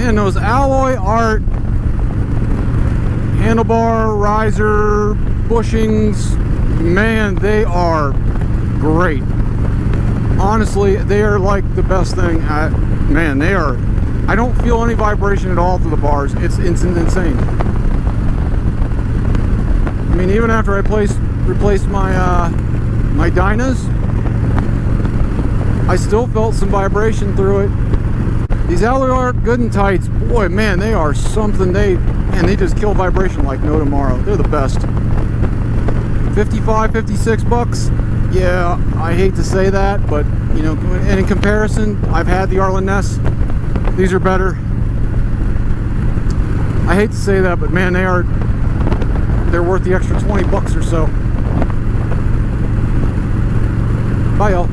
Man, those alloy art handlebar, riser, bushings, man, they are great. Honestly, they are like the best thing. Man, they are. I don't feel any vibration at all through the bars. It's insane. I mean, even after I replaced my my dynas, I still felt some vibration through it. These alloy art good and tights, boy, man, they are something. They just kill vibration like no tomorrow. They're the best. 55, 56 bucks. Yeah, I hate to say that, but you know, and in comparison, I've had the Arlen Ness. These are better. I hate to say that, but man, they're worth the extra 20 bucks or so. Bye, y'all.